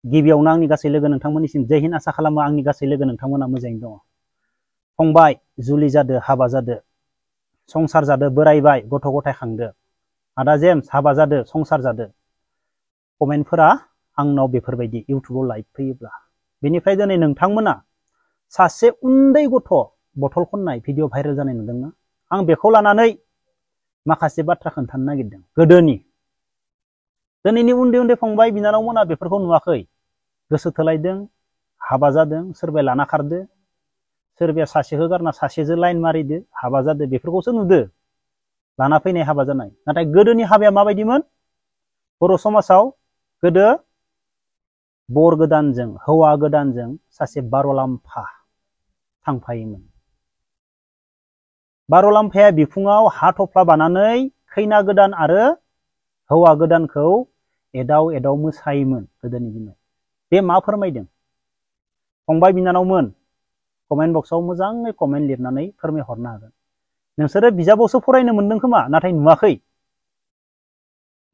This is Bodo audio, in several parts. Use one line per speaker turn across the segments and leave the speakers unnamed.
गिबियावनो आंनि गासै लोगो नोंथांमोननिसिम जय हिन्द आसा खालामो आंनि गासै लोगो नोंथांमोना मोजाङैनो दङ। फंबाय जुलि जादो, हाबा जादो, संसार जादो, बोरायबाय, गथ' गथाय खांदो। आदा जेम्स हाबा जादो, संसार जादो। कमेन्टफोरा आंनाव बेफोरबायदि इउटुबाव लाइभ फैयोब्ला। बेनिफ्राय दिनै नोंथांमोना सासे उन्दै गथ' बथल खननाय भिडिअ भाइरेल जानाय नुदोंना? आं बेखौ लानानै माखासे बाथ्रा खोन्थानो नागिरदों। गोदोनि दिनैनि उन्दै उन्दै फंबाय बिनानावमोना बेफोरखौ नुवाखै। गोसो थोलायदों, हाबा जादों, सोरबाया लाना खारदो, सोरबाया सासेखौ गारना सासेजों लाइन मारिदो, हाबा जादो, बेफोरखौसो नुदो लाना फैनाय हाबा जानाय। नाथाय गोदोनि हाबाया माबायदिमोन? बर' समाजाव गोदो बर गोदानजों हौवा गोदानजों सासे बार'लाम्फा थांफायोमोन। बार'लाम्फाया बिखुङाव हा थफ्ला बानानै खैना गोदान आरो हौवा गोदानखौ एदाव एदाव मोसायोमोन गोदोनि दिनाव। बे मा फोरमायदों? फंबाय बिनानावमोन कमेन्ट बक्सआव मोजाङै कमेन्ट लिरनानै फोरमायहरनो हागोन। नोंसोरो बिजाबावसो फरायनो मोनदों खोमा, नाथाय नुवाखै।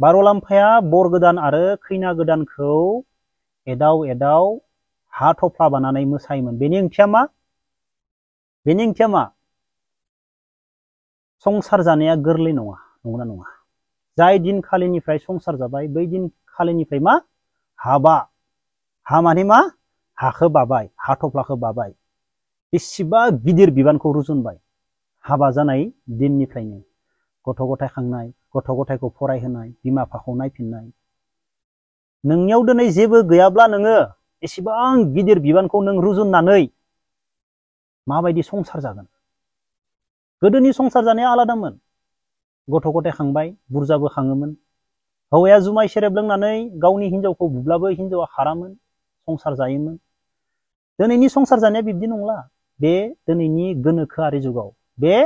बार'लाम्फाया बर गोदान आरो खैना गोदानखौ एदाव एदाव हा थफ्ला बानानै मोसायोमोन। बेनि ओंथिया मा? बेनि ओंथिया मा? संसार जानाया गोरलै नङा, नंगौना नङा? जाय दिनखालिनिफ्राय संसार जाबाय बै दिनखालिनिफ्राय मा? हाबा। हा माने मा? हाखौ बाबाय, हा थफ्लाखौ बाबाय। बेसेबा गिदिर बिबानखौ रुजुनबाय हाबा जानाय दिननिफ्रायनो। गथ' गथाय खांनाय, गथ' गथायखौ फरायहोनाय, बिमा बिफाखौ नायफिननाय। नोंनियाव दिनै जेबो गैयाब्ला नोङो एसेबां गिदिर बिबानखौ नों रुजुननानै माबायदि संसार जागोन? गोदोनि संसार जानाया आलादामोन। गथ' गथाय खांबाय, बुरजाबो खाङोमोन। हौवाया जुमाय सेरेब लोंनानै गावनि हिनजावखौ बुब्लाबो हिनजावा खारामोन, संसार जायोमोन। दिनैनि संसार जानाया बिब्दि नंला। बे दिनैनि गोनोखोआरि जुगाव बे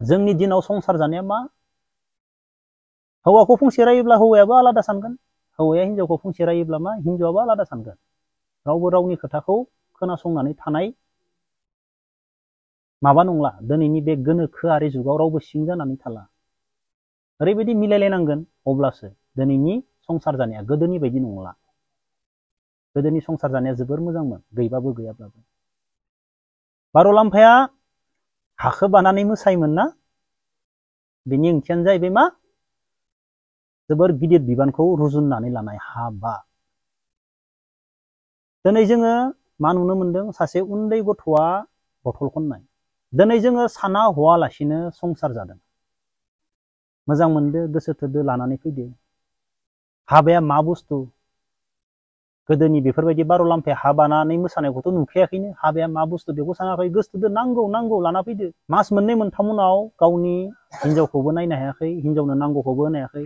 जोंनि दिनाव संसार जानाया मा? हौवाखौ फंसे रायोब्ला हौवायाबो आलादा सानगोन, हौवाया हिनजावखौ फंसे रायोब्ला मा? हिनजावाबो आलादा सानगोन। रावबो रावनि खोथाखौ खोनासंनानै थानाय माबा नंला। दिनैनि बे गोनोखोआरि जुगाव रावबो सिं जानानै थाला। ओरैबायदि मिलायलायनांगोन, अब्लासो दिनैनि संसार जानाया गोदोनि बायदि नंला। गोदोनि संसार जानाया जोबोर मोजांमोन, गैबाबो गैयाब्लाबो। बार'लाम्फाया हाखौ बानानै मोसायोमोन ना? बेनि ओंथियानो जाहैबाय मा? जोबोर गिदिर बिबानखौ रुजुननानै लानाय हाबा। दिनै जोङो मा नुनो मोनदों? सासे उन्दै गथ'आ बथल खननाय। दिनै जोङो साना हवालासिनो संसार जादों। मोजां मोनदो, गोसो थोदो, लानानै फैदो। हाबाया मा बुस्थु? गोदोनि बेफोरबायदि बार'लाम्फाया हा बानानै मोसानायखौथ' नुखायाखैनो। हाबाया मा बुस्थु बेखौ सानाखै। गोसो थोदो, नांगौ नांगौ लाना फैदो। मास मोननै मोनथाम उनाव गावनि हिनजावखौबो नायनो हायाखै, हिनजावनो नांगौखौबो होनो हायाखै,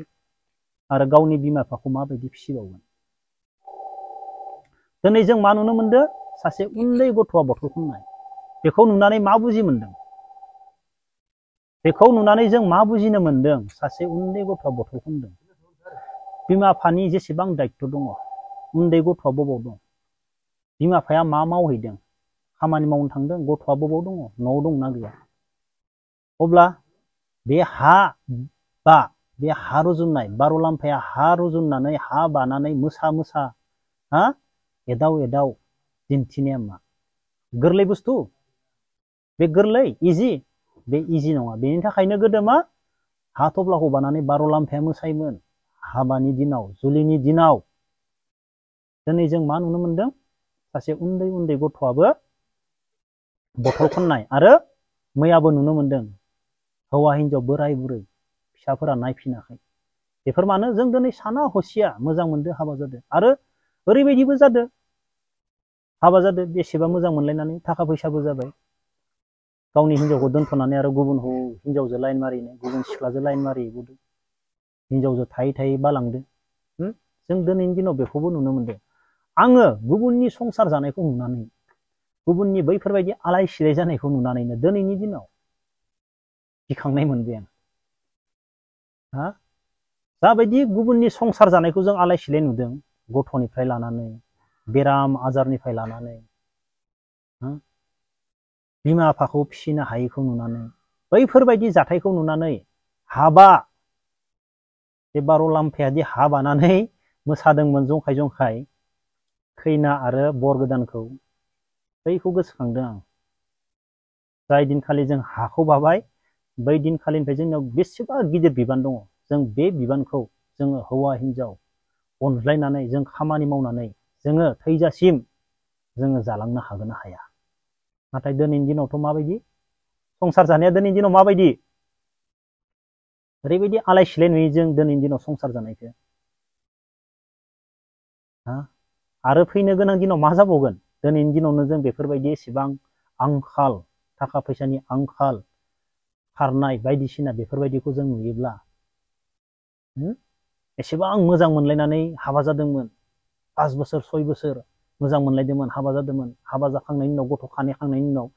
आरो गावनि बिमा बिफाखौ माबायदि फिसिबावगोन? दिनै जों मा नुनो मोनदों? सासे उन्दै गथ'आ बथल खननाय। बेखौ नुनानै मा बुजि मोनदों? बेखौ नुनानै जों मा बुजिनो मोनदों? सासे उन्दै गथ'आ बथल खनदों। बिमा बिफानि जेसेबां दायित्व दङ, उन्दै गथ'आ बबाव दं? बिमा बिफाया मा मावहैदों? खामानि मावनो थांदों, गथ'आ बबाव दङ? न'आव दंना गैया? अब्ला बे बे हा रुजुननाय, बार'लाम्फाया हा रुजुननानै हा बानानै मोसा मोसा एदाव एदाव दिन्थिनाया मा? गोरलै बुस्थु? बे गोरलै इजि? बे इजि नङा। बेनि थाखायनो गोदो मा? हा थफ्लाखौ बानानै बार'लाम्फाया मोसायोमोन हाबानि दिनाव, जुलिनि दिनाव। दिनै जों मा नुनो मोनदों? सासे उन्दै उन्दै गथ'आबो बथल खननाय। आरो मैयाबो नुनो मोनदों हौवा हिनजाव बोराय बुरै फिसाफोरा नायफिनाखै। बेफोर मानो? जों दिनै साना हसिया मोजां मोनदो, हाबा जादो। आरो ओरैबायदिबो जादो, हाबा जादो, बेसेबा मोजां मोनलायनानै थाखा फैसाबो जाबाय। गावनि हिनजावखौ दोनथ'नानै आरो गुबुन हिनजावजों लाइन मारिनो, गुबुन सिख्लाजों लाइन मारिहैबावदो, हिनजावजों थायै थायै बालांदो। जों दिनैनि दिनाव बेखौबो नुनो मोनदों। आङो गुबुननि संसार जानायखौ नुनानै, गुबुननि बैफोरबायदि आलाय सिलाय जानायखौ नुनानैनो दिनैनि दिनाव गिखांनाय मोनबाय आं। जाबायदि गुबुननि संसार जानायखौ जों आलाय सिलाय नुदों, गथ'निफ्राय लानानै, बेराम आजारनिफ्राय लानानै, बिमा बिफाखौ फिसिनो हायैखौ नुनानै, बैफोरबायदि जाथायखौ नुनानै हाबा, बे बार'लाम्फायादि हा बानानै मोसादोंमोन जंखाय जंखाय, खैना आरो बर गोदानखौ बैखौ गोसोखांदों आं। जाय दिनखालि जों हाखौ बाबाय बै दिनखालिनिफ्राय जोंनाव बेसेबा गिदिर बिबान दङ। जों बे बिबानखौ जोङो हौवा हिनजाव अनज्लायनानै जों खामानि मावनानै जोङो थैजासिम जोङो जालांनो हागोन ना हाया। नाथाय दिनैनि दिनावथ' माबायदि संसार जानाया दिनैनि दिनाव माबायदि ओरैबायदि आलाय सिलाय नुयो जों दिनैनि दिनाव संसार जानायखौ। आरो फैनो गोनां दिनाव मा जाबावगोन। दिनैनि दिनावनो जों बेफोरबायदि एसेबां आंखाल थाखा फैसानि आंखाल खारनाय बायदिसिना बेफोरबायदिखौ जों नुयोब्ला एसेबां मोजां मोनलायनानै हाबा जादोंमोन 5 बोसोर 6 बोसोर मोजां मोनलायदोंमोन हाबा जादोंमोन हाबा जाखांनायनि उनाव गथ' खांनायनि उनाव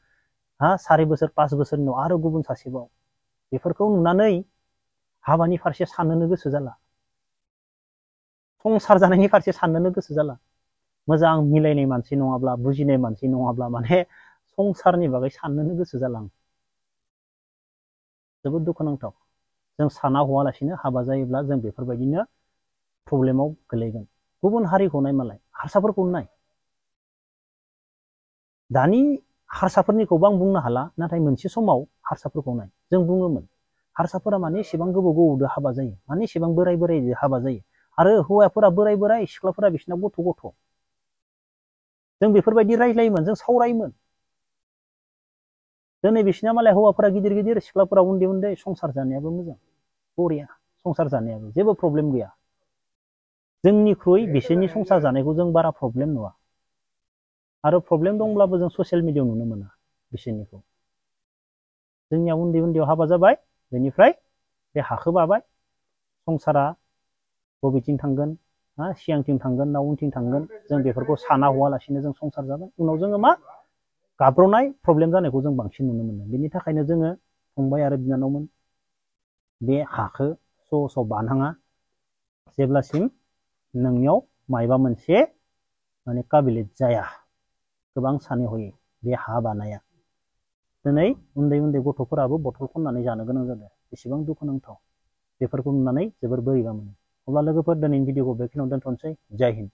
4 बोसोर 5 बोसोरनि उनाव आरो गुबुन सासेबाव बेफोरखौ नुनानै हाबानि फारसे साननोनो गोसो जाला। संसार जानायनि फारसे साननोनो गोसो जाला। मोजां मिलायनाय मानसि नङाब्ला बुजिनाय मानसि नङाब्ला माने संसारनि बागै साननोनो गोसो जाला। जोबोद दुखुनांथाव। जों साना हवालासिनो हाबा जायोब्ला जों बेफोरबायदिनो प्रब्लेमाव गोलैगोन। गुबुन हारिखौ नाय मालाय हारसाफोरखौ नाय। दानि हारसाफोरनिखौबो आं बुंनो हाला नाथाय मोनसे समाव हारसाफोरखौ नाय जों बुङोमोन हारसाफोरा माने एसेबां गोबाव हाबा जायो माने एसेबां बोराय हाबा जायो आरो हौवाफोरा बोराय सिख्लाफोरा बिसिना गथ' जों बेफोरबायदि रायज्लायोमोन जों सावरायोमोन। दिनै बिसिना मालाय हौवाफोरा गिदिर सिख्लाफोरा उन्दै संसार जानायाबो मोजां बरिया संसार जानायाबो जेबो प्रब्लेम गैया। जोंनिख्रुइ बिसोरनि संसार जानायखौ जों बारा प्रब्लेम नुवा आरो प्रब्लेम दंब्लाबो जों ससियेल मिडियायाव नुनो मोना बिसोरनिखौ। जोंनिया उन्दैयाव हाबा जाबाय बेनिफ्राय बे हाखौ बाबाय संसारा बबेथिं थांगोन सिगांथिं थांगोन ना उनथिं थांगोन जों बेफोरखौ साना हवालासिनो जों संसार जाबाय। उनाव जोङो मा गाब्र'नाय प्रब्लेम जानायखौ जों बांसिन नुनो मोनो। बेनि थाखायनो जोङो फंबाय आरो बिनानावमोन बे हाखौ स' बानाङा जेब्लासिम नोंनियाव मायबा मोनसे माने काबिलियत जाया गोबां सानै हयै बे हा बानाया। दिनै उन्दै गथ'फोराबो बथल खननानै जानो गोनां जादों। बेसेबां दुखुनांथाव बेफोरखौ नुनानै जोबोर बोरैबा मोनो। अब्ला लोगोफोर दिनैनि भिडिअखौ बेखिनियाव दोनथ'नोसै। जय हिन्द।